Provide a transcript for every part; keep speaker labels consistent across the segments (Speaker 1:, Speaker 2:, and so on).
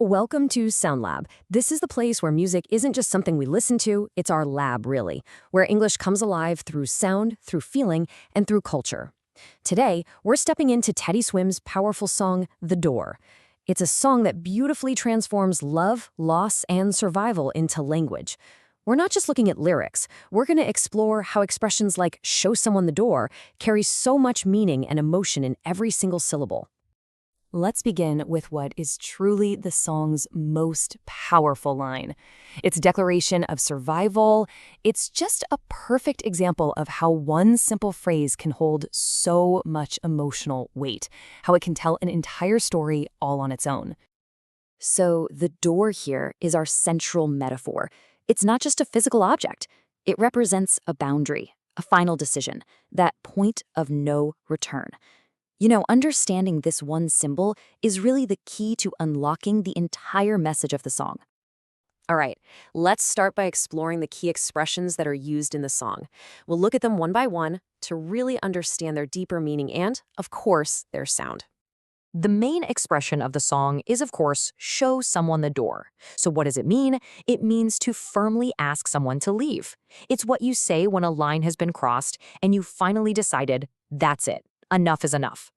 Speaker 1: Welcome to SoundLab. This is the place where music isn't just something we listen to, it's our lab, really, where English comes alive through sound, through feeling, and through culture. Today, we're stepping into Teddy Swim's powerful song, The Door. It's a song that beautifully transforms love, loss, and survival into language. We're not just looking at lyrics, we're going to explore how expressions like show someone the door carry so much meaning and emotion in every single syllable. Let's begin with what is truly the song's most powerful line. Its declaration of survival. It's just a perfect example of how one simple phrase can hold so much emotional weight, how it can tell an entire story all on its own. So the door here is our central metaphor. It's not just a physical object. It represents a boundary, a final decision, that point of no return. Understanding this one symbol is really the key to unlocking the entire message of the song. All right, let's start by exploring the key expressions that are used in the song. We'll look at them one by one to really understand their deeper meaning and, of course, their sound. The main expression of the song is, of course, show someone the door. So what does it mean? It means to firmly ask someone to leave. It's what you say when a line has been crossed and you finally decided, that's it. Enough is enough.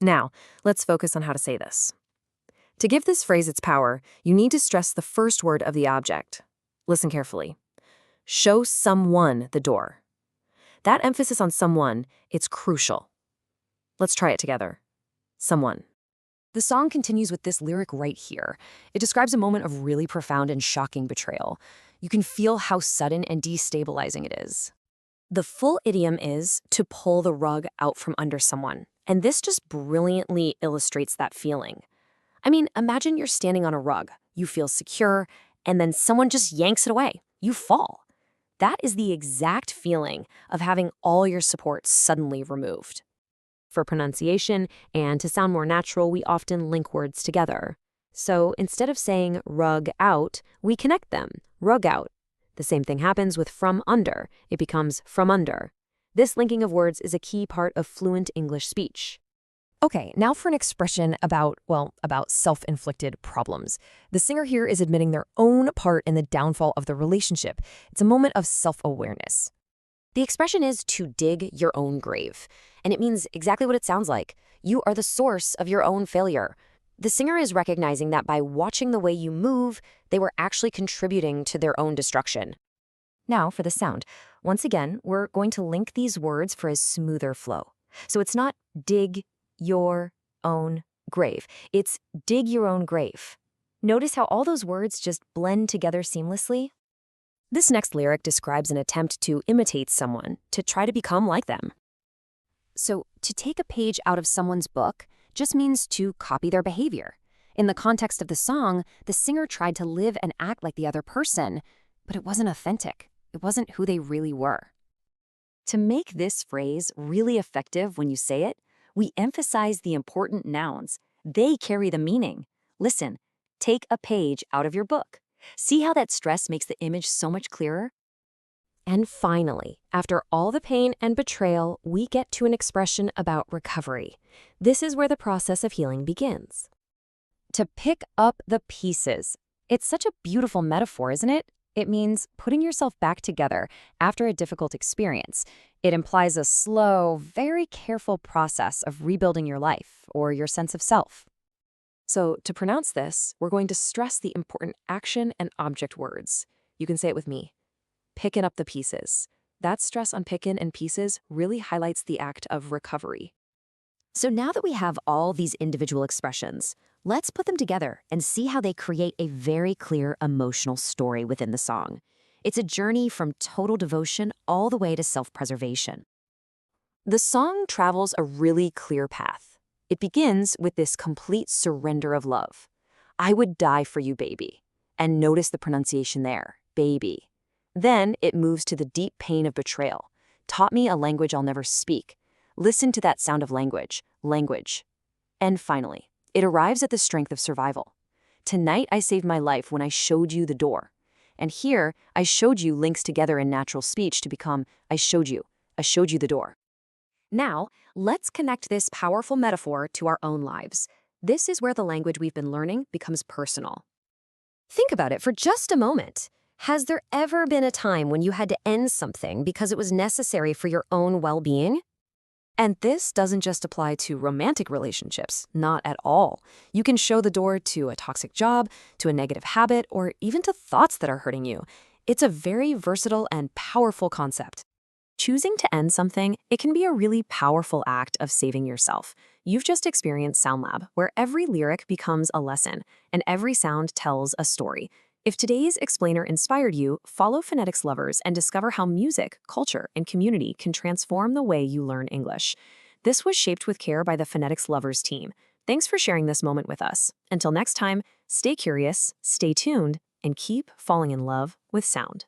Speaker 1: Now, let's focus on how to say this. To give this phrase its power, you need to stress the first word of the object. Listen carefully. Show someone the door. That emphasis on someone, it's crucial. Let's try it together. Someone. The song continues with this lyric right here. It describes a moment of really profound and shocking betrayal. You can feel how sudden and destabilizing it is. The full idiom is to pull the rug out from under someone, and this just brilliantly illustrates that feeling. I mean, imagine you're standing on a rug, you feel secure, and then someone just yanks it away. You fall. That is the exact feeling of having all your support suddenly removed. For pronunciation and to sound more natural, we often link words together. So instead of saying rug out, we connect them, rug out. The same thing happens with from under. It becomes from under. This linking of words is a key part of fluent English speech. Okay, now for an expression about self-inflicted problems. The singer here is admitting their own part in the downfall of the relationship. It's a moment of self-awareness. The expression is to dig your own grave, and it means exactly what it sounds like. You are the source of your own failure. The singer is recognizing that by watching the way you move, they were actually contributing to their own destruction. Now for the sound. Once again, we're going to link these words for a smoother flow. So it's not dig your own grave. It's dig your own grave. Notice how all those words just blend together seamlessly? This next lyric describes an attempt to imitate someone, to try to become like them. So to take a page out of someone's book just means to copy their behavior. In the context of the song, the singer tried to live and act like the other person, but it wasn't authentic. It wasn't who they really were. To make this phrase really effective when you say it, we emphasize the important nouns. They carry the meaning. Listen, take a page out of your book. See how that stress makes the image so much clearer? And finally, after all the pain and betrayal, we get to an expression about recovery. This is where the process of healing begins. To pick up the pieces. It's such a beautiful metaphor, isn't it? It means putting yourself back together after a difficult experience. It implies a slow, very careful process of rebuilding your life or your sense of self. So to pronounce this, we're going to stress the important action and object words. You can say it with me. Picking up the pieces. That stress on picking and pieces really highlights the act of recovery. So now that we have all these individual expressions, let's put them together and see how they create a very clear emotional story within the song. It's a journey from total devotion all the way to self-preservation. The song travels a really clear path. It begins with this complete surrender of love. I would die for you, baby. And notice the pronunciation there, baby. Then it moves to the deep pain of betrayal. Taught me a language I'll never speak. Listen to that sound of language, language. And finally, it arrives at the strength of survival. Tonight I saved my life when I showed you the door. And here, I showed you links together in natural speech to become I showed you the door. Now, let's connect this powerful metaphor to our own lives. This is where the language we've been learning becomes personal. Think about it for just a moment. Has there ever been a time when you had to end something because it was necessary for your own well-being? And this doesn't just apply to romantic relationships, not at all. You can show the door to a toxic job, to a negative habit, or even to thoughts that are hurting you. It's a very versatile and powerful concept. Choosing to end something, it can be a really powerful act of saving yourself. You've just experienced SoundLab, where every lyric becomes a lesson, and every sound tells a story. If today's explainer inspired you, follow Phonetics Lovers and discover how music, culture, and community can transform the way you learn English. This was shaped with care by the Phonetics Lovers team. Thanks for sharing this moment with us. Until next time, stay curious, stay tuned, and keep falling in love with sound.